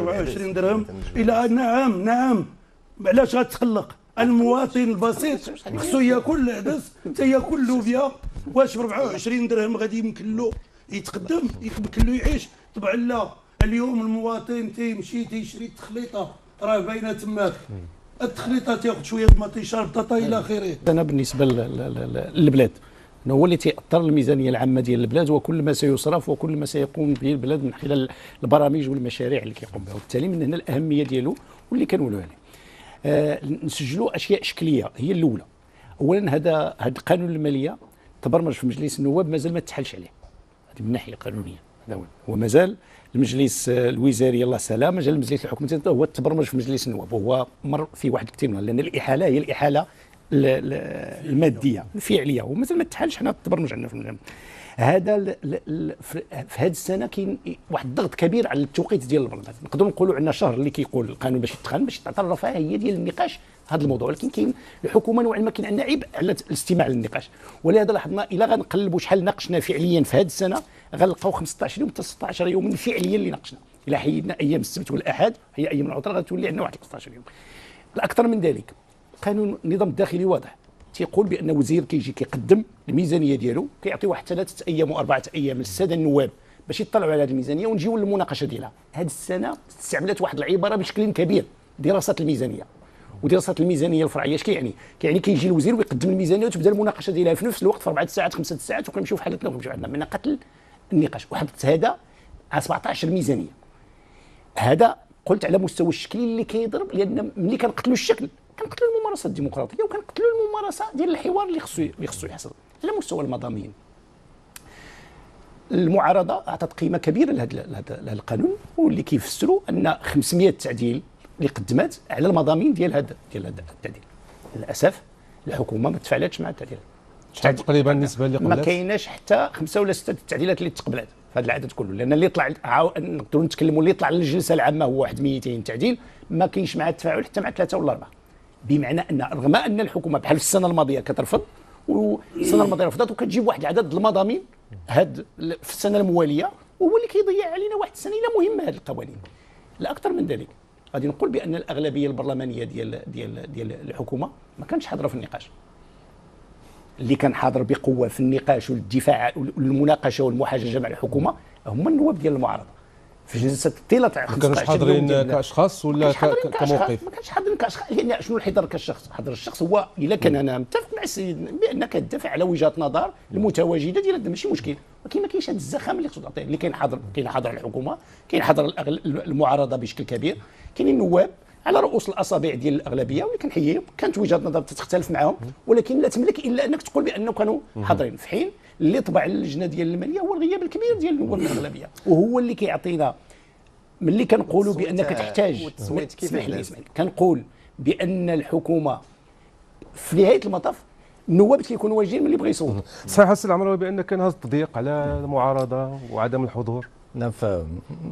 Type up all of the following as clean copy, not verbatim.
24 درهم الى نعم علاش غتخلق المواطن البسيط خصو ياكل العدس تياكل اللوبيا. واش ب 24 درهم غادي يمكن له يتقدم يمكن له يعيش؟ طبعا لا. اليوم المواطن تيمشي تيشري التخليطه راه باينه تماك، التخليطه تاخذ شويه مطيشه بطاطا الى اخره. انا بالنسبه للبلاد هو اللي تيأثر الميزانيه العامه ديال البلاد وكل ما سيصرف وكل ما سيقوم به البلاد من خلال البرامج والمشاريع اللي كيقوم بها، وبالتالي من هنا الاهميه ديالو واللي كنقولوا عليه. نسجلوا اشياء شكليه. هي الاولى، اولا هذا القانون الماليه تبرمج في مجلس النواب مازال ما تحلش عليه، هذه من الناحيه القانونيه. هذا هو مازال المجلس الوزاري الله سلام، مازال المجلس الحكومي هو تبرمج في مجلس النواب، وهو مر في واحد كثير منها، لان الاحاله هي الاحاله الماديه الفعليه ومازال ما تحلش. حنا تبرمج عندنا في هذا في هذه السنه كاين واحد الضغط كبير على التوقيت ديال البرلمان. نقدروا نقولوا عندنا شهر اللي كيقول القانون باش يتقان باش تعطى الرفاهيه ديال النقاش هذا الموضوع، ولكن كاين الحكومه نوعا ما كاين عندنا عيب على الاستماع للنقاش. ولهذا لاحظنا الا غنقلبوا شحال ناقشنا فعليا في هذه السنه غنلقاو 15 يوم حتى 16 يوم فعليا اللي ناقشنا. الا حيدنا ايام السبت والاحد هي ايام العطله غتولي عندنا واحد 15 يوم. الاكثر من ذلك قانون النظام الداخلي واضح، تيقول بان وزير كيجي كيقدم الميزانيه ديالو كيعطي واحد 3 ايام و4 ايام للساده النواب باش يطلعوا على هذه الميزانيه ونجيو للمناقشه ديالها. هذه السنه استعملت واحد العباره بشكل كبير، دراسه الميزانيه. ودراسه الميزانيه الفرعيه اش كيعني؟ كيعني كيجي الوزير ويقدم الميزانيه وتبدا المناقشه ديالها في نفس الوقت في 4 ساعات 5 ساعات وكنمشيو في حالتنا وكنمشيو عندنا من قتل النقاش. وحدث هذا على 17 ميزانيه. هذا قلت على مستوى الشكلي اللي كيضرب، لان ملي كنقتلوا الشكل كنقتلوا الممارسه الديمقراطيه وكنقتلوا الممارسه ديال الحوار اللي خصو يحصل. على مستوى المضامين المعارضه اعطت قيمه كبيره لهذا القانون، واللي كيفسروا ان 500 تعديل اللي قدمات على المضامين ديال هذا التعديل. للاسف الحكومه ما تفاعلتش مع التعديل. تقريبا النسبه اللي قبلت ما كايناش حتى 5 ولا 6 التعديلات اللي تقبلات في هذا العدد كله، لان اللي طلع نقدروا نتكلموا اللي طلع للجلسه العامه هو واحد 200 تعديل، ما كاينش معاه التفاعل حتى مع 3 ولا 4. بمعنى ان رغم ان الحكومه بحال في السنه الماضيه كترفض، والسنه الماضيه رفضت وكتجيب واحد العدد المضامين هاد في السنه المواليه، وهو اللي كيضيع علينا واحد السنه الى مهمه هذه القوانين. لا اكثر من ذلك، غادي نقول بان الاغلبيه البرلمانيه ديال الحكومه ما كانش حاضره في النقاش. اللي كان حاضر بقوه في النقاش والدفاع والمناقشه والمحاججه مع الحكومه هم النواب ديال المعارضه في جلسه طيله 15 يوم. كانوا حاضرين كاشخاص ولا كموقف؟ ما كانش حاضرين كاشخاص. يعني شنو الحضور كالشخص؟ حضر الشخص هو الا كان انا متفق مع السيد بان كتدافع على وجهات نظر المتواجده ديال هذا ماشي مشكل، ولكن ما كاينش هذا الزخم اللي خصو تعطيه. اللي كاين حاضر الحكومه، كاين حاضر المعارضه بشكل كبير، كاينين النواب على رؤوس الاصابع ديال الاغلبيه واللي كنحييهم، كانت وجهات نظر تختلف معهم ولكن لا تملك الا انك تقول بانه كانوا حاضرين، في حين اللي طبع اللجنه ديال الماليه هو الغياب الكبير ديال النواب من الاغلبيه، وهو اللي كيعطينا ملي كنقولوا بانك تحتاج. اسمح لي كنقول بان الحكومه في نهايه المطاف النواب كيكونوا واجدين ملي بغى يصوتوا. صحيح السي العمراوي بان كان هذا التضييق على المعارضه وعدم الحضور. نعم،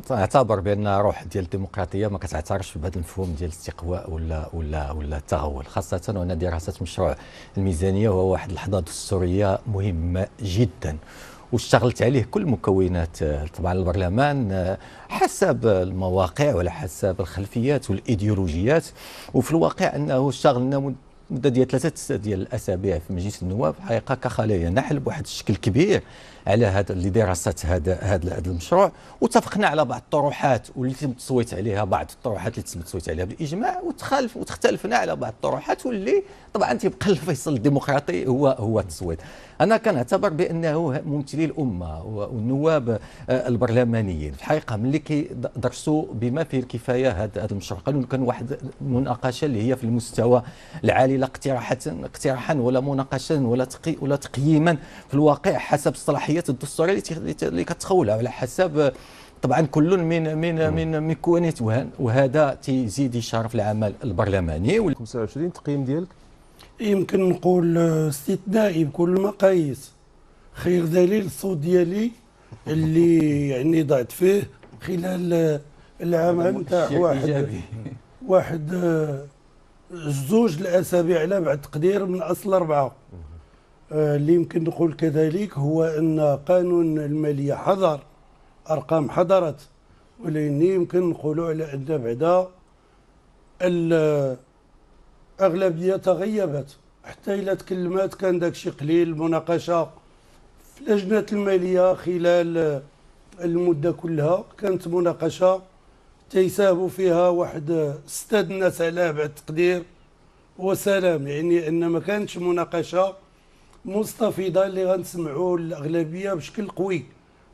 فاعتبر بان روح ديال الديمقراطيه ما كتعترفش بهذا المفهوم ديال الاستقواء ولا التغول، خاصه وان دراسه مشروع الميزانيه وهو واحد اللحظه دستوريه مهمه جدا واشتغلت عليه كل مكونات طبعا البرلمان حسب المواقع وعلى حسب الخلفيات والايديولوجيات. وفي الواقع انه اشتغلنا مده ديال 3 ديال الاسابيع في مجلس النواب حقيقه كخلايا نحل بواحد الشكل كبير على هذا لدراسه هذا المشروع، واتفقنا على بعض الطروحات واللي تم التصويت عليها، بعض الطروحات اللي تم التصويت عليها بالاجماع، وتختلفنا على بعض الطروحات واللي طبعا تيبقى الفيصل الديمقراطي هو التصويت. انا كنعتبر بانه ممثلي الامه والنواب البرلمانيين في الحقيقه ملي كيدرسوا بما فيه الكفايه هذا المشروع قانون، كان واحد المناقشه اللي هي في المستوى العالي، لا اقتراحا ولا مناقشه ولا تقييما في الواقع حسب الصلاحيات الدستوريه اللي كتخولها على حسب طبعا كل من مكونات، وهذا تيزيد يشرف العمل البرلماني. 25 تقييم ديالك؟ يمكن نقول استثنائي بكل المقاييس. خير دليل الصوت ديالي اللي يعني ضعت فيه خلال العام نتاع واحد 2 الأسابيع على بعد تقدير من أصل 4. اللي يمكن نقول كذلك هو أن قانون المالية حضر، أرقام حضرت ولكن يمكن نقولوا على أن بعدا الأغلبية تغيبت، حتى إلا تكلمات كان داك الشيء قليل. المناقشة في اللجنة المالية خلال المدة كلها كانت مناقشة تيساب فيها واحد 6 الناس على بعد التقدير وسلام، يعني أن ما كانتش مناقشة مستفيضة اللي غنسمعوا الأغلبية بشكل قوي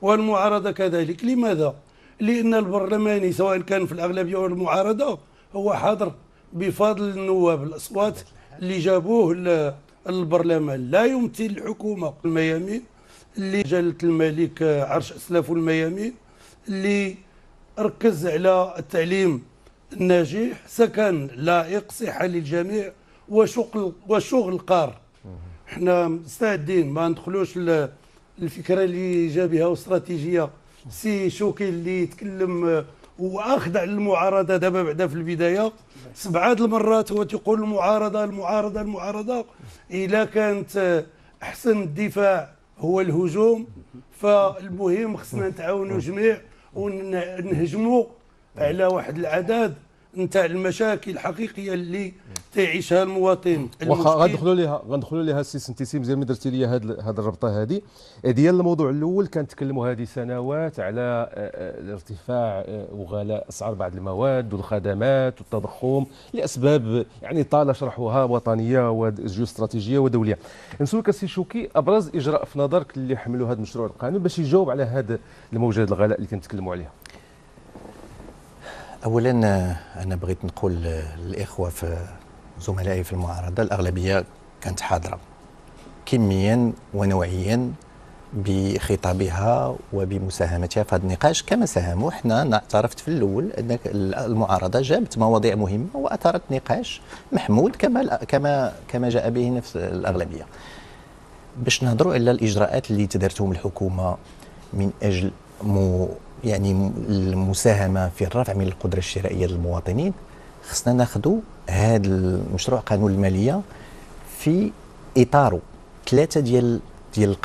والمعارضة كذلك. لماذا؟ لأن البرلماني سواء كان في الأغلبية أو المعارضة هو حاضر بفضل النواب، الأصوات اللي جابوه البرلمان، لا يمثل الحكومة. الميامين اللي جلالة الملك عرش أسلاف الميامين اللي ركز على التعليم الناجح، سكن لائق، صحة للجميع، وشغل قار. احنا مستعدين ما ندخلوش الفكرة اللي جا بها واستراتيجية سي شوكي اللي يتكلم واخضع للمعارضة دابا بعدا في البداية 7 المرات هو تيقول المعارضة المعارضة المعارضة. إلا كانت أحسن الدفاع هو الهجوم، فالمهم خصنا نتعاونوا جميع ونهجموا على واحد العدد نتاع المشاكل الحقيقيه اللي تعيشها المواطن. واخا غندخلوا ليها السي سنتيسي، مزيان ما درتي لي هذه الربطه هذه ديال الموضوع الاول. كنتكلموا هذه سنوات على الارتفاع وغلاء اسعار بعض المواد والخدمات والتضخم لاسباب يعني طال شرحها وطنيه وجيوستراتيجيه ودوليه. نسولك السي شوكي، ابرز اجراء في نظرك اللي حملوا هذا المشروع القانون باش يجاوب على هذا الموجه الغلاء اللي كنتكلموا عليها؟ اولا انا بغيت نقول للاخوه في زملائي في المعارضه، الاغلبيه كانت حاضره كميا ونوعيا بخطابها وبمساهمتها في هذا النقاش كما ساهموا. احنا اعترفت في الاول ان المعارضه جابت مواضيع مهمه واثارت نقاش محمود كما جاء به نفس الاغلبيه. باش نهضروا على الاجراءات اللي تدارتهم الحكومه من اجل يعني المساهمه في الرفع من القدره الشرائيه للمواطنين، خصنا ناخذوا هذا المشروع قانون الماليه في اطاره. 3 ديال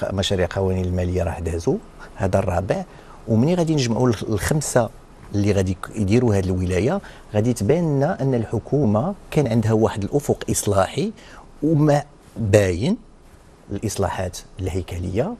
مشاريع قوانين الماليه راه دازوا، هذا الرابع، ومني غادي نجمعوا ال5 اللي غادي يديروا هذه الولايه غادي تبان لنا ان الحكومه كان عندها واحد الافق اصلاحي وما باين. الاصلاحات الهيكليه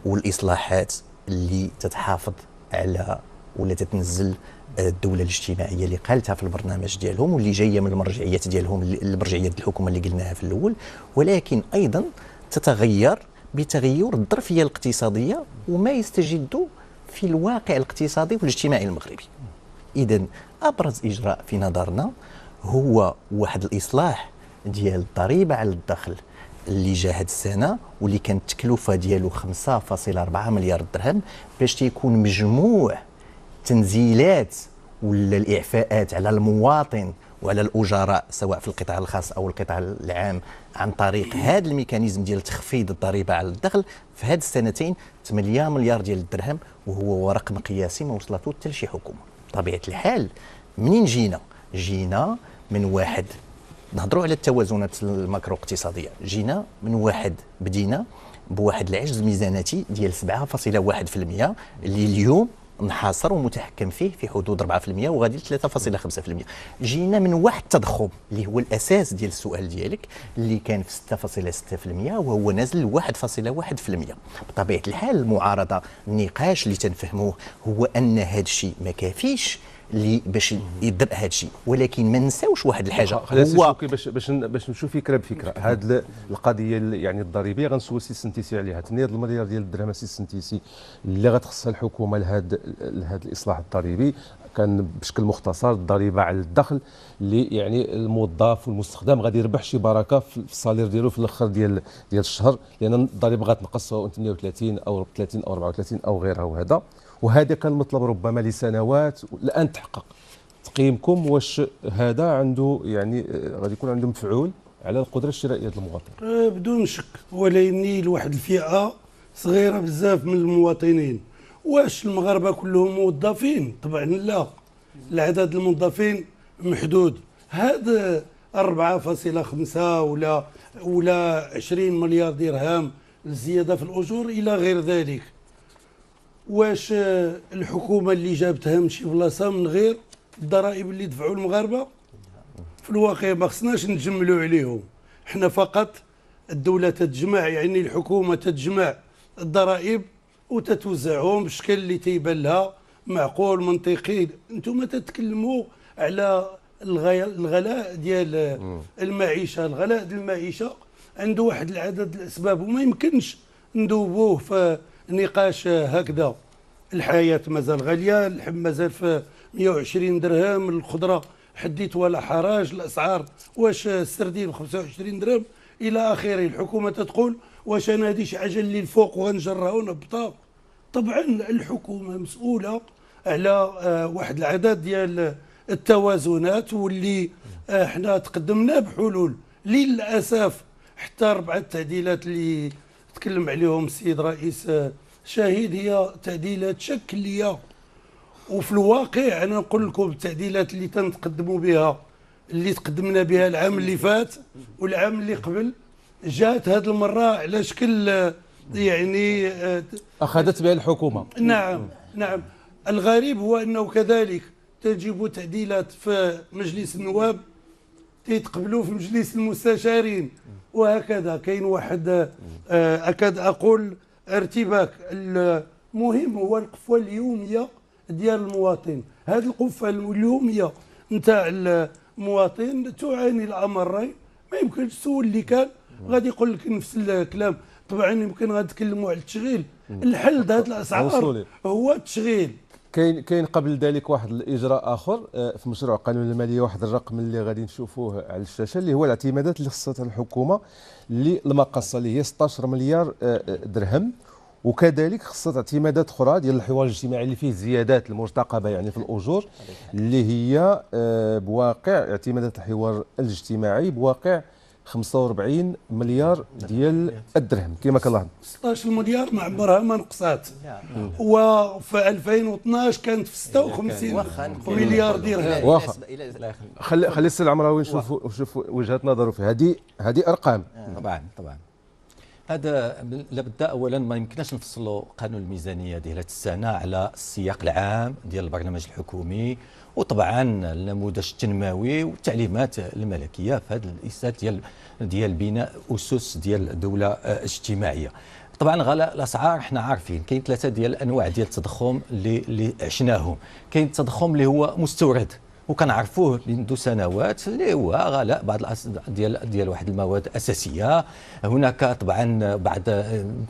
والاصلاحات اللي تتحافظ على ولا تتنزل الدوله الاجتماعيه اللي قالتها في البرنامج ديالهم واللي جايه من المرجعيات ديالهم، المرجعيات الحكومه اللي قلناها في الاول، ولكن ايضا تتغير بتغير الظرفيه الاقتصاديه وما يستجد في الواقع الاقتصادي والاجتماعي المغربي. اذا ابرز اجراء في نظرنا هو واحد الاصلاح ديال الضريبه على الدخل اللي جا هاد السنه واللي كانت التكلفه ديالو 5.4 مليار درهم، باش تيكون مجموع تنزيلات ولا الاعفاءات على المواطن وعلى الاجراء سواء في القطاع الخاص او القطاع العام عن طريق هذا الميكانيزم ديال تخفيض الضريبه على الدخل في هاد السنتين 8 مليار ديال الدرهم، وهو رقم قياسي ما وصلته حتى لشي حكومه. بطبيعه الحال منين جينا من واحد، نهضروا على التوازنات الماكرو اقتصاديه، جينا من واحد بدينا بواحد العجز ميزاناتي ديال 7.1% اللي اليوم انحصر ومتحكم فيه في حدود 4% وغادي ل 3.5%. جينا من واحد التضخم اللي هو الاساس ديال السؤال ديالك اللي كان في 6.6% وهو نازل ل 1.1%. بطبيعه الحال المعارضه النقاش اللي تنفهموه هو ان هذا الشيء ما كافيش اللي باش يدير هذا الشيء، ولكن ما نساوش واحد الحاجه هو باش نمشيو فكره بفكره. هذه القضيه يعني الضريبيه غنسول سي سنتيسي عليها 8 المليار ديال الدرهم سي سنتيسي اللي غتخصها الحكومه لهذا الاصلاح الضريبي. كان بشكل مختصر الضريبه على الدخل اللي يعني الموظف والمستخدم غادي يربح شي بركه في الصالير ديالو في الاخر ديال الشهر، لان الضريبه غتنقص سواء 38 او 30 او 34 او غيرها. وهذا كان مطلب ربما لسنوات، الان تحقق. تقييمكم واش هذا عنده يعني غادي يكون عنده مفعول على القدره الشرائيه للمواطن؟ بدون شك، ولكن لواحد الفئه صغيره بزاف من المواطنين. واش المغاربه كلهم موظفين؟ طبعا لا، العدد الموظفين محدود. هذا 4.5 ولا 20 مليار درهم الزياده في الاجور الى غير ذلك، واش الحكومه اللي جابتها من شي بلاصه من غير الضرائب اللي دفعوا المغاربه؟ في الواقع ما خصناش نتجملوا عليهم، احنا فقط الدوله تتجمع، يعني الحكومه تتجمع الضرائب وتتوزعهم بالشكل اللي تيبان لها معقول منطقي. انتم تتكلموا على الغلاء ديال المعيشه، الغلاء ديال المعيشه عنده واحد العدد الاسباب وما يمكنش ندوبوه في نقاش هكذا. الحياه مازال غاليه، اللحم مازال في 120 درهم، الخضره حديت ولا حرج، الاسعار واش السردين ب 25 درهم الى اخره. الحكومه تقول واش انا هذه شي حاجه اللي الفوق وغنجرها ونهبطها. طبعا الحكومه مسؤوله على واحد العدد ديال التوازنات، واللي احنا تقدمنا بحلول. للاسف حتى 4 التعديلات اللي تكلم عليهم السيد رئيس شاهد هي تعديلات شكليه، وفي الواقع انا نقول لكم التعديلات اللي تنتقدموا بها اللي تقدمنا بها العام اللي فات والعام اللي قبل جات هذه المره على شكل يعني اخذت بها الحكومه. نعم. الغريب هو انه كذلك تجيبوا تعديلات في مجلس النواب تيتقبلوا في مجلس المستشارين، وهكذا كاين واحد اكاد اقول ارتباك. المهم هو القفوه اليوميه ديال المواطن. هذه القفه اليوميه نتاع المواطن تعاني الامرين. ما يمكنش تسول اللي كان غادي يقول لك نفس الكلام. طبعا يمكن غنتكلموا على التشغيل. الحل هذه الاسعار هو التشغيل. كاين قبل ذلك واحد الاجراء اخر في مشروع قانون الماليه، واحد الرقم اللي غادي نشوفوه على الشاشه اللي هو الاعتمادات اللي خصتها الحكومه للمقصه اللي هي 16 مليار درهم، وكذلك خصت اعتمادات اخرى ديال الحوار الاجتماعي اللي فيه زيادات المرتقبه يعني في الاجور، اللي هي بواقع اعتمادات الحوار الاجتماعي بواقع 45 مليار ديال الدرهم كما كنلاحظ. 16 مليار ما عمرها ما نقصات، وفي 2012 كانت في 56 مليار درهم. واخا خلي السي العمراوي نشوف وجهه نظره في هذه ارقام. طبعا هذا لابد اولا ما يمكنناش نفصلوا قانون الميزانيه ديال هذه السنه على السياق العام ديال البرنامج الحكومي، وطبعا النموذج التنموي والتعليمات الملكيه في هذا الاستاذ ديال بناء اسس ديال الدوله اجتماعيه. طبعا غلاء الاسعار احنا عارفين كاين 3 ديال الانواع ديال التضخم اللي عشناهم. كاين التضخم اللي هو مستورد وكنعرفوه منذ سنوات، اللي هو غلاء بعض ديال واحد المواد الاساسيه. هناك طبعا بعد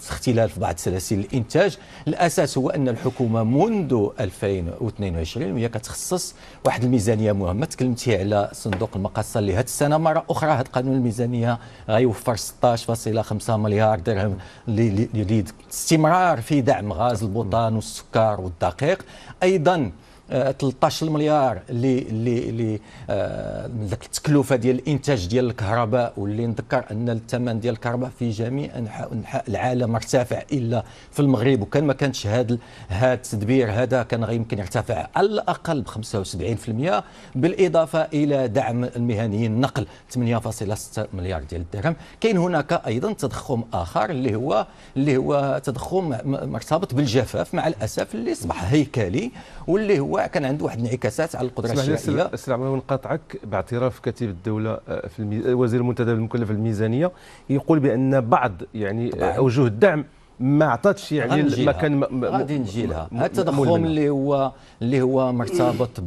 اختلال في بعض سلاسل الانتاج. الاساس هو ان الحكومه منذ 2022 وهي كتخصص واحد الميزانيه مهمه. تكلمتي على صندوق المقاصه اللي هذه السنه مره اخرى هذا قانون الميزانيه غيوفر 16.5 مليار درهم للاستمرار في دعم غاز البوتان والسكر والدقيق. ايضا 13 مليار اللي التكلفه ديال الانتاج ديال الكهرباء، واللي نذكر ان الثمن ديال الكهرباء في جميع انحاء العالم مرتفع الا في المغرب، وكان ما كانش هذا التدبير هذا كان يمكن يرتفع على الاقل ب 75%، بالاضافه الى دعم المهنيين النقل 8.6 مليار ديال الدرهم. كاين هناك ايضا تضخم اخر اللي هو تضخم مرتبط بالجفاف مع الاسف، اللي اصبح هيكلي واللي هو كان عنده واحد الانعكاسات على القدره الشرائيه. اسمح لي نقاطعك. باعتراف كتيب الدوله في وزير المنتدب المكلف بالميزانيه يقول بان بعض يعني اوجه الدعم ما عطاتش يعني المكان. غادي نجي لها. هذا التضخم اللي هو مرتبط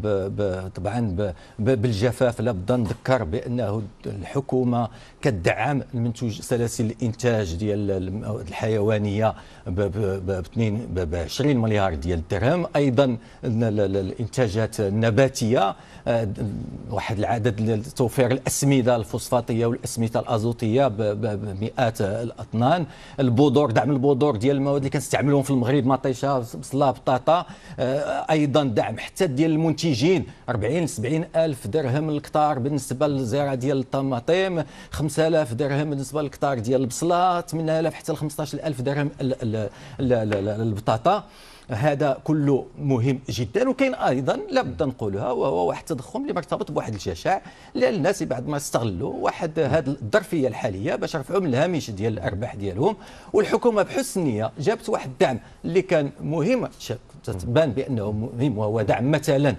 طبعا بالجفاف. لابد نذكر بانه الحكومه كتدعم المنتوج سلاسل الانتاج ديال الحيوانيه ب 20 مليار ديال الدرهم. ايضا الانتاجات النباتيه واحد العدد توفير الاسمده الفوسفاتيه والاسمده الازوتيه بمئات الاطنان. البذور، دعم البذور ديال المواد اللي كنستعملوهم في المغرب، مطيشه، بصله، بطاطا. ايضا دعم حتى ديال المنتجين 40 70 الف درهم الكتار بالنسبه للزراعه ديال الطماطم، 5000 درهم بالنسبه للكتار ديال البصله، 8000 حتى ل 15000 درهم البطاطا. هذا كله مهم جدا. وكاين ايضا لابد نقولها وهو واحد التضخم اللي مرتبط بواحد الجشع اللي الناس بعد ما استغلوا واحد هذه الظرفيه الحاليه باش يرفعوا من الهامش ديال الارباح ديالهم. والحكومه بحسن نيه جابت واحد الدعم اللي كان مهم، تبان بانه مهم، وهو دعم مثلا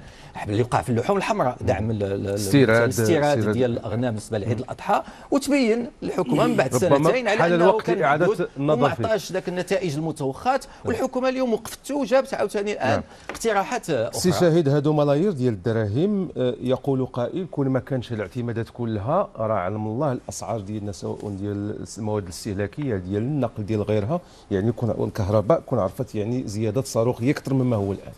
اللي وقع في اللحوم الحمراء، دعم الاستيراد ديال الاغنام بالنسبه لعيد الاضحى، وتبين الحكومه من بعد سنتين على انه كان محدود وما عطاش ذاك النتائج المتوخات. والحكومه اليوم وقفته وجابت عاوتاني الان اقتراحات اخرى. سي شاهد، هادو ملايير ديال الدراهم. يقول قائل كون ما كانش الاعتمادات كلها راه علم الله الاسعار ديالنا سواء ديال المواد الاستهلاكيه ديال النقل ديال غيرها، يعني الكهرباء كون عرفت يعني زيادات صاروخيه اكثر مما هو الان.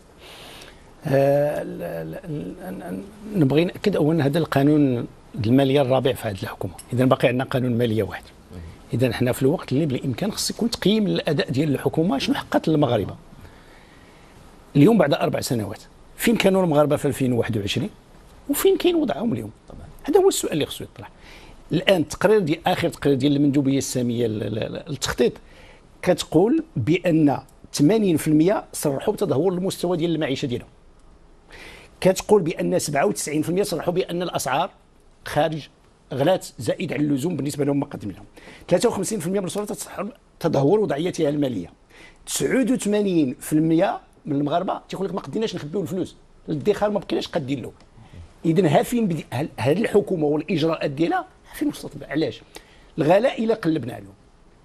نبغي ناكد اولا هذا القانون الماليه الرابع في هذه الحكومه، اذا باقي عندنا قانون ماليه واحد. اذا احنا في الوقت اللي بالامكان خص يكون تقييم الاداء ديال الحكومه شنو حققت للمغاربه. اليوم بعد 4 سنوات فين كانوا المغاربه في 2021 وفين كاين وضعهم اليوم؟ طبعا هذا هو السؤال اللي خصو يطرح. الان التقرير ديال اخر تقرير ديال المندوبيه الساميه للتخطيط كتقول بان 80% صرحوا بتدهور المستوى ديال المعيشه ديالهم. كتقول بان 97% صرحوا بان الاسعار خارج غلات زائد على اللزوم بالنسبه لهم ما قدم لهم. 53% من الاسر تصرح تدهور وضعيتها الماليه. 89% من المغاربه تيقول لك ما قديناش نخبيو الفلوس، الادخار ما بقيناش قادين له. اذا ها فين هذه الحكومه والاجراءات ديالها فين وصلت؟ علاش؟ الغلاء الا قلبنا له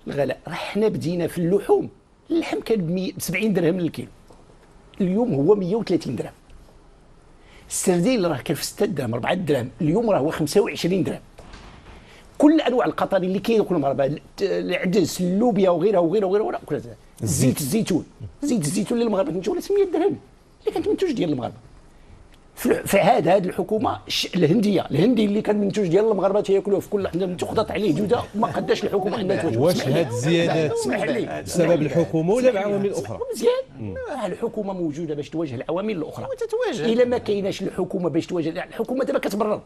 الغلاء، راه حنا بدينا في اللحوم اللحم كان ب 70 درهم للكيلو، اليوم هو 130 درهم. السردين راه كان في 6 درهم 4 درهم، اليوم راه هو 25 درهم. كل انواع القطاري اللي كاين المغاربه، العدس، اللوبيا وغيرها وغيرها وغيرها كلها. زيت الزيتون اللي المغاربه كينتجوا 800 درهم اللي كانت منتوج ديال المغاربه. في هذه الحكومه الهندي اللي كان منتوج ديال المغاربه تياكلوه في كل لحظه تخضط عليه جوده وما قداش الحكومه انها توجه. واش هاد الزيادات بسبب الحكومه ولا بعوامل اخرى؟ مزيان، الحكومه موجوده باش تواجه العوامل الاخرى وتتواجه. الا ما كايناش الحكومه باش تواجه، الحكومه دابا كتبرر.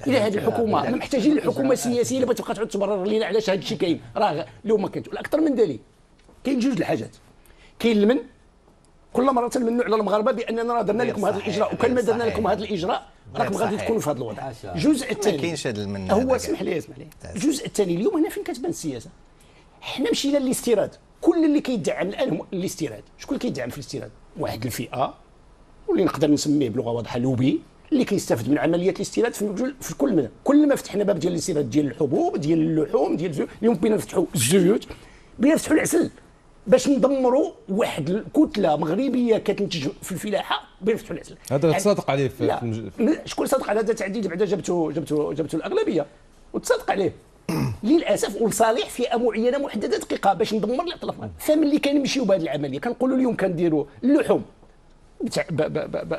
الى هذه الحكومه محتاجين الحكومه السياسيه اللي بتبقى تعود تبرر لنا علاش هذا الشيء كاين. راه اليوم ما كاينش. اكثر من ذلك كاين جوج الحاجات. كاين المن، كل مره تلمنوا على المغاربه باننا راه درنا لكم هذا الاجراء، وكان ما درنا لكم هذا الاجراء راكم غادي تكونوا في هذا الوضع. الجزء الثاني ما كاينش هذا المن، هو اسمح لي الجزء الثاني اليوم هنا فين كتبان السياسه. حنا مشينا للاستيراد، كل اللي كيدعم الان هو الاستيراد. شكون اللي كيدعم في الاستيراد؟ واحد الفئه واللي نقدر نسميه بلغه واضحه لوبي اللي كيستافد من عمليات الاستيراد في كل مدى. كل ما فتحنا باب ديال الاستيراد ديال الحبوب ديال اللحوم ديال الزيوت، اليوم بغينا نفتحوا الزيوت، بغينا نفتحوا العسل باش ندمروا واحد الكتله مغربيه كتنتج في الفلاحه بنفتحوا العسل. هذا تصادق عليه شكون صادق على هذا التعديل؟ بعدا جبتوا الاغلبيه وتصادق عليه للاسف ولصالح فئه معينه محدده دقيقه باش ندمر الاطراف. فملي كنمشيو بهذه العمليه كنقولوا اليوم كنديروا اللحوم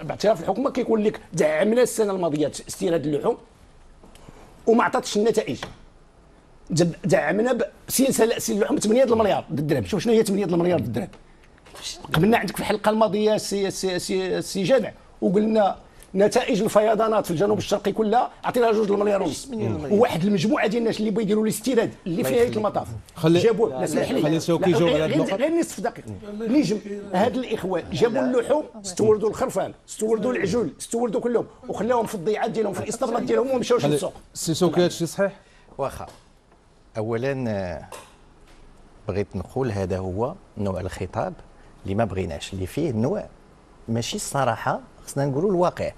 باعتراف الحكومه كيقول لك دعمنا السنه الماضيه استيراد اللحوم وما عطاتش النتائج. دعمنا سي اللحوم 8 المليار الدرهم. شوف شنو هي 8 المليار الدرهم. قبلنا عندك في الحلقه الماضيه سي جامع وقلنا نتائج الفيضانات في الجنوب الشرقي كلها عطيناها 2 المليار ونص. وواحد المجموعه ديال الناس اللي بغاو يديروا الاستيراد اللي في نهايه المطاف جابوا، لا اسمح لي خلي شوقي يجاوب على هذه النقطه غير نصف دقيقه. نجم هاد الاخوان جابوا اللحوم، استوردوا الخرفان، استوردوا العجول، استوردوا كلهم وخلاوهم في الضيعات ديالهم في الاسطبلات ديالهم وما مشاوش للسوق. سي شوقي هذا الشيء صحيح؟ واخا اولا بغيت نقول هذا هو نوع الخطاب اللي ما بغيناش، اللي فيه نوع ماشي الصراحه، خصنا نقولوا الواقع.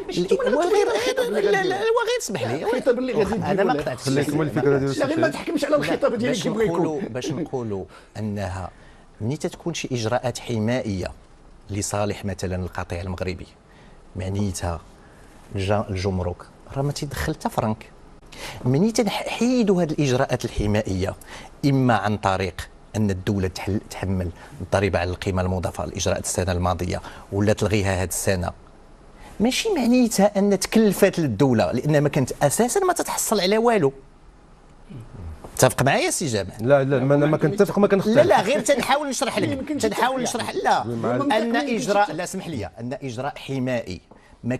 غير اسمح لي الخطاب اللي غادي انا ما قطعتش خليكم الفكره ديال لا غير ما تحكمش على الخطاب ديالك كيف بغا يكون. باش نقولوا انها ملي تتكون شي اجراءات حمائيه لصالح مثلا القطيع المغربي معنيتها الجمرك راه ما تيدخل حتى فرنك. مني تنحيدوا هذه الاجراءات الحمائيه اما عن طريق ان الدوله تحمل الضريبه على القيمه المضافه الاجراءات السنه الماضيه ولا تلغيها هذه السنه، ماشي معنيتها ان تكلفات للدوله لانها ما كانت اساسا ما تتحصل على والو. تتفق معايا سي جمال؟ لا ما كنتفق ما كنختلف. لا غير تنحاول نشرح لك لا ان اجراء، لا اسمح لي، ان اجراء حمائي ما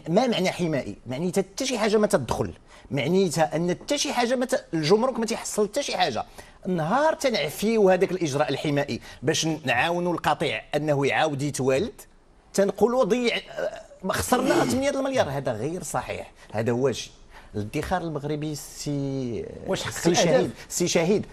معنى حمائي؟ معنيتها حتى شي حاجه ما تدخل، معنيتها ان حتى شي حاجه الجمرك ما تيحصل حتى شي حاجه. نهار تنعفيو هذاك الاجراء الحمائي باش نعاونوا القطيع انه يعاود يتوالد، تنقولوا ضيع خسرنا 8 المليار. هذا غير صحيح. هذا هو الشيء. الادخار المغربي واش حق سي شهيد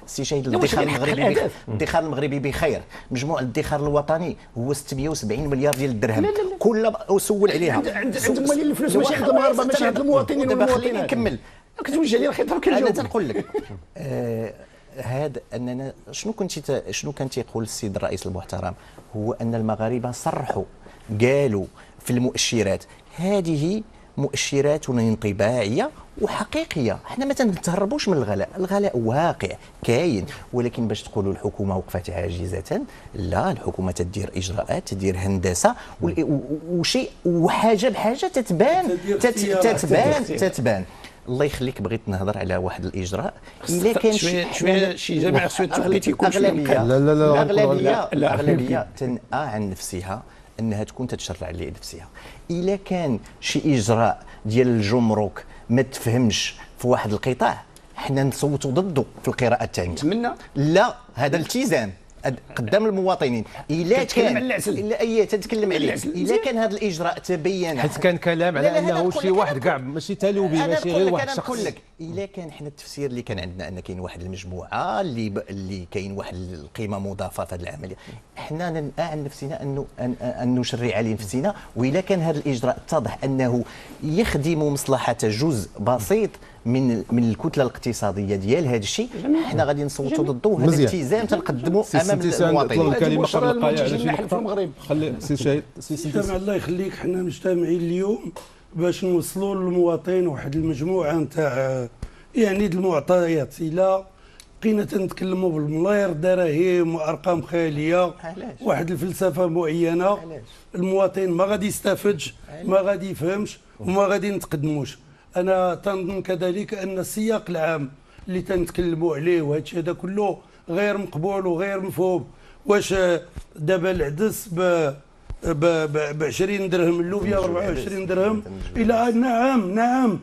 الادخار المغربي بخير. مجموع الادخار الوطني هو 670 مليار ديال الدرهم. كل سول عليها عندهم مالين الفلوس ماشي عند المغاربه، ماشي عند المواطنين والمواطنين. خليني نكمل. كتوجه لي الخطاب كنجاوب. انا تنقول لك هذا اننا شنو كان تيقول السيد الرئيس المحترم، هو ان المغاربه صرحوا قالوا في المؤشرات هذه مؤشرات انطباعيه وحقيقيه. احنا ما تنتهربوش من الغلاء، الغلاء واقع كاين، ولكن باش تقولوا الحكومه وقفت عاجزه، لا، الحكومه تدير اجراءات، تدير هندسه وشيء وحاجه بحاجه تتبان. الله يخليك، بغيت نهضر على واحد الاجراء. الا كان شي جماعه خصو التوقيت يكون الاغلبيه تنأى عن نفسها انها تكون تتشرع لنفسها. الا كان شي اجراء ديال الجمرك ما تفهمش في واحد القطاع، حنا نصوتوا ضده في القراءه الثانيه. نتمنى لا، هذا التزام قدام المواطنين. الا كان تتكلم عليه، الا كان هذا الاجراء تبين، حيت كان كلام على انه شي واحد كاع ماشي تالوبي، ماشي غير واحد شخص. نقول لك الا كان حنا التفسير اللي كان عندنا ان كاين واحد المجموعه اللي كاين واحد القيمه مضافه في هذه العمليه، حنا ننأى عن نفسنا ان نشرع على نفسنا. والا كان هذا الاجراء اتضح انه يخدم مصلحه جزء بسيط من الكتله الاقتصاديه ديال هذا الشيء، حنا غادي نصوتوا ضده. وهذا الالتزام تنقدموا امام المواطنين. الكلمه قبل القايه على شي نقطه. خلي سي شهيد الله يخليك. حنا مجتمعين اليوم باش نوصلوا للمواطن واحد المجموعه نتاع يعني المعطيات. الا بقينا تنتكلموا بالملاير، دراهم وارقام خياليه، واحد الفلسفه معينه، المواطن ما غادي يستافدش، ما غادي يفهمش، وما غادي نتقدموش. انا تنظن كذلك ان السياق العام اللي تنتكلموا عليه وهذا الشيء هذا كله غير مقبول وغير مفهوم. واش دابا العدس ب 20 درهم، اللوبيا ب 24 درهم؟ الى نعم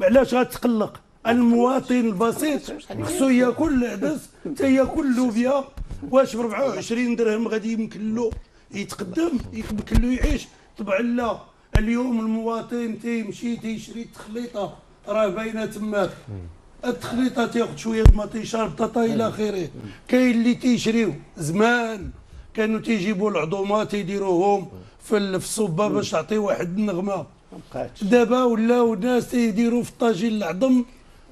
علاش غتقلق؟ المواطن البسيط خصو ياكل العدس تياكل اللوبيا. واش ب 24 درهم غادي يمكن له يتقدم، يمكن له يعيش؟ طبعا لا. اليوم المواطن تيمشي تيشري التخليطه، راه باينه تماك. التخليطه تاخذ شويه مطيشه بطاطا الى اخره. كاين اللي تيشريو زمان كانوا تيجيبوا العظومات يديروهم في الصوبه باش تعطي واحد النغمه. دابا ولاو الناس تيديروا في الطاجين العظم.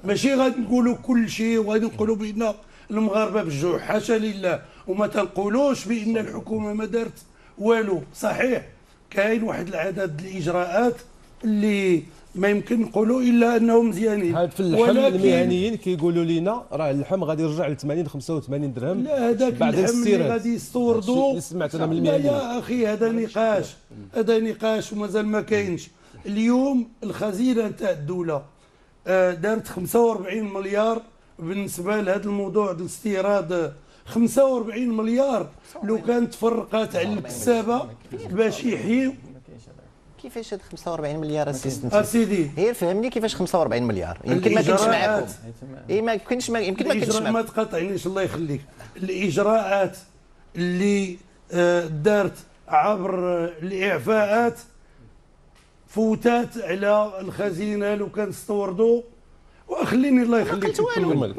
ماشي غادي نقولوا كل شيء وغادي نقولوا بان المغاربه بالجوع، حاشا لله. وما تنقولوش بان الحكومه ما دارت والو. صحيح كاين واحد العدد الاجراءات اللي ما يمكن نقولوا الا انهم مزيانين. هاد في اللحم المهنيين كيقولوا لنا راه اللحم غادي يرجع ل 80 85 درهم. لا، هذاك بعد اللحم اللي غادي يستوردوا اللي سمعت انا من المهنيين. يا اخي هذا نقاش ومازال ما كاينش. اليوم الخزينه نتاع الدوله دارت 45 مليار بالنسبه لهذا الموضوع ديال الاستيراد. 45 مليار لو كانت تفرقات على الكسابه باش يحيوا. كيفاش هاد 45 مليار اسيدي؟ غير فهمني كيفاش 45 مليار؟ يمكن ما كنتش معاكم. ما كنتش يمكن ما كنتش ما تقاطعنيش الله يخليك. الاجراءات اللي دارت عبر الاعفاءات فوتات على الخزينه لو كان استوردوا. وخليني الله يخليك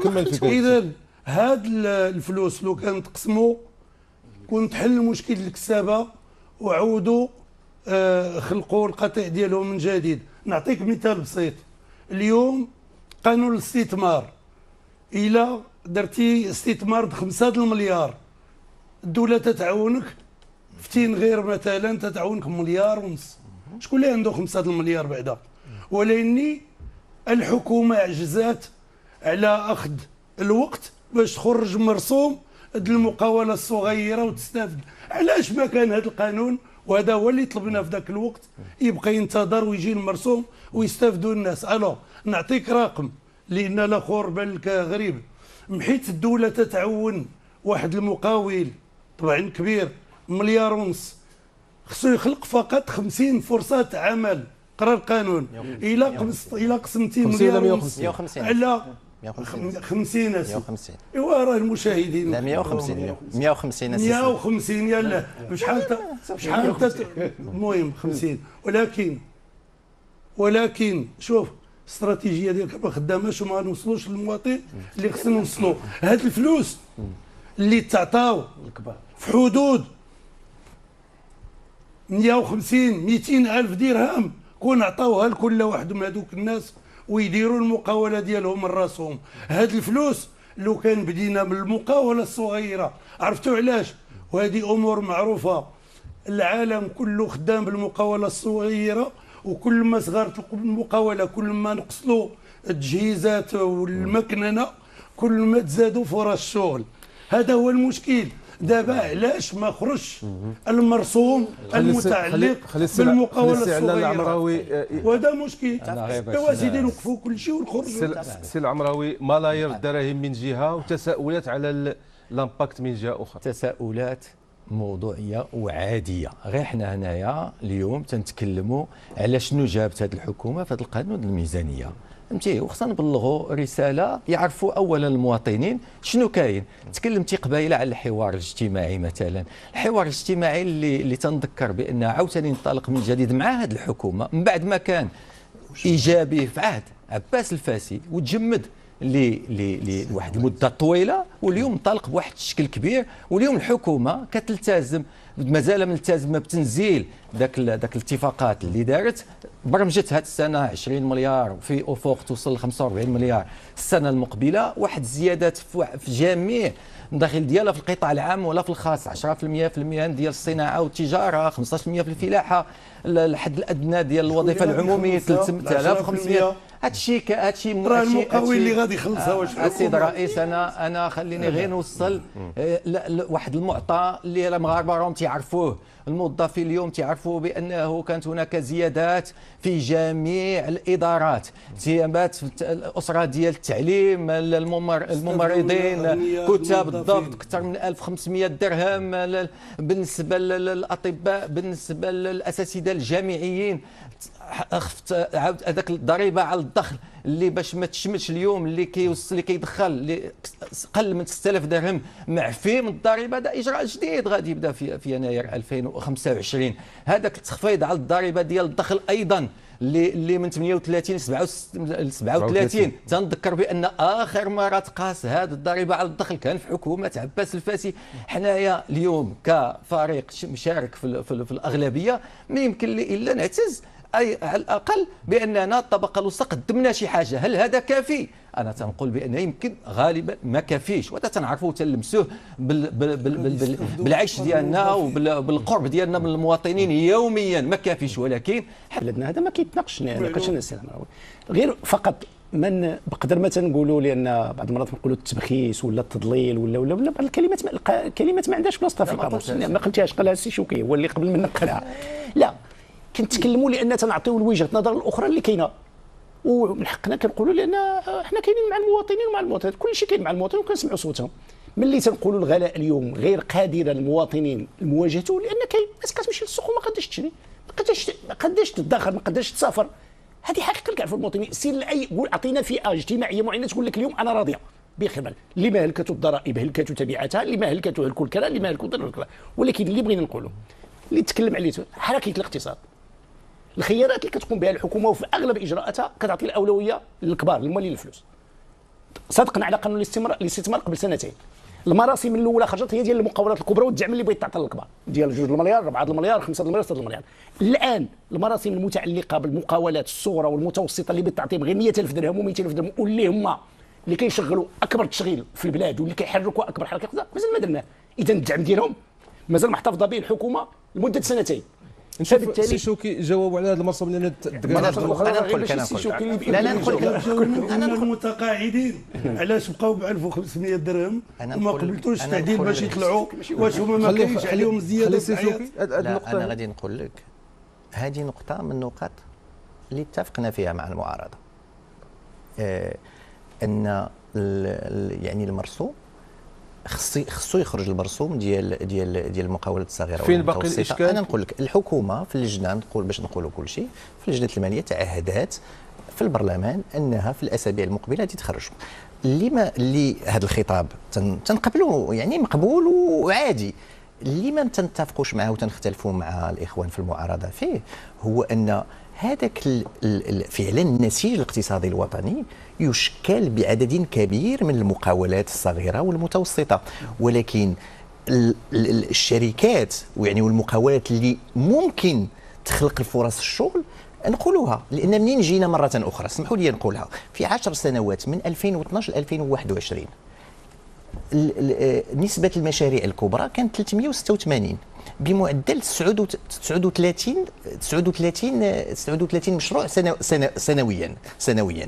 كمل. اذا هاد الفلوس لو كان تقسموا كنت حل مشكل الكسابه وعودوا خلقوا القطيع ديالهم من جديد. نعطيك مثال بسيط. اليوم قانون الاستثمار، الى درتي استثمار ب 5 المليار الدوله تتعاونك في تين غير مثلا تتعاونك 1.5 مليار. شكون اللي عنده 5 المليار بعدا؟ ولكن الحكومه عجزات على اخذ الوقت باش تخرج مرسوم المقاوله الصغيره وتستافد. علاش ما كان هذا القانون؟ وهذا هو اللي طلبنا في ذاك الوقت، يبقى ينتظر ويجي المرسوم ويستافدوا الناس. الو نعطيك رقم لان الاخر بان لك غريب. محيت الدوله تتعاون واحد المقاول طبعا كبير 1.5 مليار، خصو يخلق فقط 50 فرصة عمل. قرا القانون. إلا قسمتي 50 ولا مليار 150 على 150 50 اسيدي. 150 ايوا راه المشاهدين لا 150 150 اساسا 150 يلا شحال المهم 50 ولكن شوف الاستراتيجيه ديالك ما خداماش وما نوصلوش للمواطن اللي خصنا نوصلوا. هاد الفلوس اللي تعطاو في حدود 150 200 الف درهم كون عطاوها لكل واحد من هذوك الناس ويديروا المقاوله ديالهم من راسهم. هاد الفلوس لو كان بدينا من المقاوله الصغيره عرفتوا علاش؟ وهذه امور معروفه، العالم كله خدام بالمقاوله الصغيره، وكل ما صغرت المقاوله كل ما نقصلوا التجهيزات والمكننه كل ما تزادوا فرص الشغل. هذا هو المشكل. دابا علاش ما خرجش المرسوم المتعلق بالمقاوله الصغيره؟ وهذا مشكل. ايوا سيدي نوقفوا كل شيء ونخرجوا. سي العمراوي، ملايير الدراهم من جهه وتساؤلات على الامباكت من جهه اخرى. تساؤلات موضوعيه وعاديه. غير حنا هنايا اليوم تنتكلموا على شنو جابت هذه الحكومه في هذا القانون الميزانيه، فهمتي؟ وخصنا نبلغوا رساله يعرفوا اولا المواطنين شنو كاين. تكلمتي قبيله على الحوار الاجتماعي مثلا، الحوار الاجتماعي اللي تنذكر بانه عاوتاني انطلق من جديد مع هذه الحكومه من بعد ما كان ايجابي في عهد عباس الفاسي وتجمد لواحد المده طويله، واليوم انطلق بواحد الشكل كبير. واليوم الحكومه كتلتزم مازال ملتزمه بتنزيل ذاك الاتفاقات اللي دارت. برمجت هذه السنه 20 مليار وفي افق توصل ل 45 مليار السنه المقبله، واحد الزيادات في جميع الدخل ديالها في القطاع العام ولا في الخاص، 10% في المهن ديال الصناعه والتجاره، 15% في الفلاحه، الحد الادنى ديال الوظيفه العموميه 3500. هادشي راه المقاول اللي غادي يخلصها واش السيد الرئيس. انا خليني غير نوصل واحد المعطى اللي المغاربه راهم تيعرفوه، الموظفين اليوم تعرفوا بانه كانت هناك زيادات في جميع الادارات، زيادات في الاسره ديال التعليم، الممرضين، كتاب الضبط اكثر من 1500 درهم، بالنسبه للاطباء، بالنسبه للاساتذه الجامعيين خفت هذاك الضريبه على الدخل اللي باش ما تشملش اليوم اللي كيدخل اللي قل من 6000 درهم معفي من الضريبه. هذا اجراء جديد غادي يبدا في يناير 2025. هذاك التخفيض على الضريبه ديال الدخل ايضا اللي من 38 ل 37. تنذكر بان اخر مره تقاس هذه الضريبه على الدخل كان في حكومه عباس الفاسي. حنايا اليوم كفريق مشارك في الاغلبيه ما يمكن لي الا نعتز اي على الاقل باننا الطبقه الوسطى قدمنا شي حاجه. هل هذا كافي؟ انا تنقول بان يمكن غالبا ما كافيش، وهذا تنعرفوا وتلمسوه بالعيش ديالنا وبالقرب ديالنا من المواطنين يوميا. ما كافيش، ولكن بلادنا هذا ما كيتناقش غير فقط من بقدر ما تنقولوا، لان بعض المرات نقولوا التبخيس ولا التضليل ولا بعض الكلمات ما عندهاش بلاصتها في القاموس. ما قلتيهاش، قالها السي شوكي هو اللي قبل منك قالها. لا كنتكلموا لان تنعطيو وجهه النظر الاخرى اللي كاينه، ومن حقنا كنقولوا لان حنا كاينين مع المواطنين ومع المواطنات، كل شيء كاين مع المواطنين وكنسمعوا صوتهم. ملي تنقولوا الغلاء اليوم غير قادره المواطنين لمواجهته، لان كاين ناس كتمشي للسوق وما قادش تشري، ما قادش تدخر، ما قادش تسافر. هذه حقيقه اللي كيعرفوا المواطنين. سير لاي قول اعطينا فئه اجتماعيه معينه تقول لك اليوم انا راضيه بخدمه، اللي ما هلكتوا الضرائب هلكتوا تبعاتها، اللي ما هلكتوا هلكوا الكرا، اللي ما هلكوا ضروا الكرا. ولكن اللي بغينا نقولوا اللي تكلم عليه حركه الاقتصاد، الخيارات اللي كتقوم بها الحكومه وفي اغلب اجراءاتها كتعطي الاولويه للكبار المالين الفلوس. صدقنا على قانون الاستثمار قبل سنتين، المراسم الاولى خرجت هي ديال المقاولات الكبرى والدعم اللي بغيت تعطى للكبار ديال 2 المليار 4 المليار 5 المليار 6 المليار. الان المراسم المتعلقه بالمقاولات الصغرى والمتوسطه اللي بتعطيهم غير 100,000 درهم و200,000 درهم، واللي هما اللي كيشغلوا اكبر تشغيل في البلاد واللي كيحركوا اكبر حركه اقتصاديه، مازال ما درناه. اذا الدعم ديالهم مازال محتفظه به الحكومه لمده سنتين. نشوف سي شوكي جاوبوا على هذا المرسوم لان انا نقول انا المتقاعدين علاش بقاو ب 1500 درهم وما قبلتوش التعديل باش يطلعوا، واش هما ما كاينش عليهم زياده في الحياه؟ لا انا غادي نقول لك هذه نقطه من النقاط اللي اتفقنا فيها مع المعارضه، ان يعني المرسوم خصو يخرج البرسوم ديال المقاولات الصغيره فين باقي والمتوسطة. الإشكال؟ انا نقول لك الحكومه في اللجنه، نقول باش نقولوا كل شيء، في لجنه الماليه تعهدات في البرلمان انها في الاسابيع المقبله غادي تخرجوا. اللي هذا الخطاب تنقبلوه يعني مقبول وعادي. اللي ما تنتفقوش معه وتنختلفوا مع الاخوان في المعارضه فيه هو ان هذاك فعلا النسيج الاقتصادي الوطني يشكل بعدد كبير من المقاولات الصغيره والمتوسطه، ولكن الشركات يعني والمقاولات اللي ممكن تخلق الفرص الشغل نقولوها، لان منين جينا مره اخرى اسمحوا لي نقولها، في 10 سنوات من 2012 ل 2021 نسبة المشاريع الكبرى كانت 386 بمعدل 39 مشروع سنويا.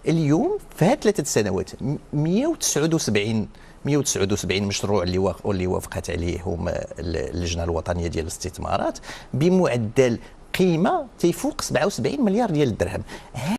اليوم في هذه 3 سنوات 179 مشروع اللي وافقت عليهم اللجنة الوطنية ديال الاستثمارات بمعدل قيمة تيفوق 77 مليار ديال الدرهم.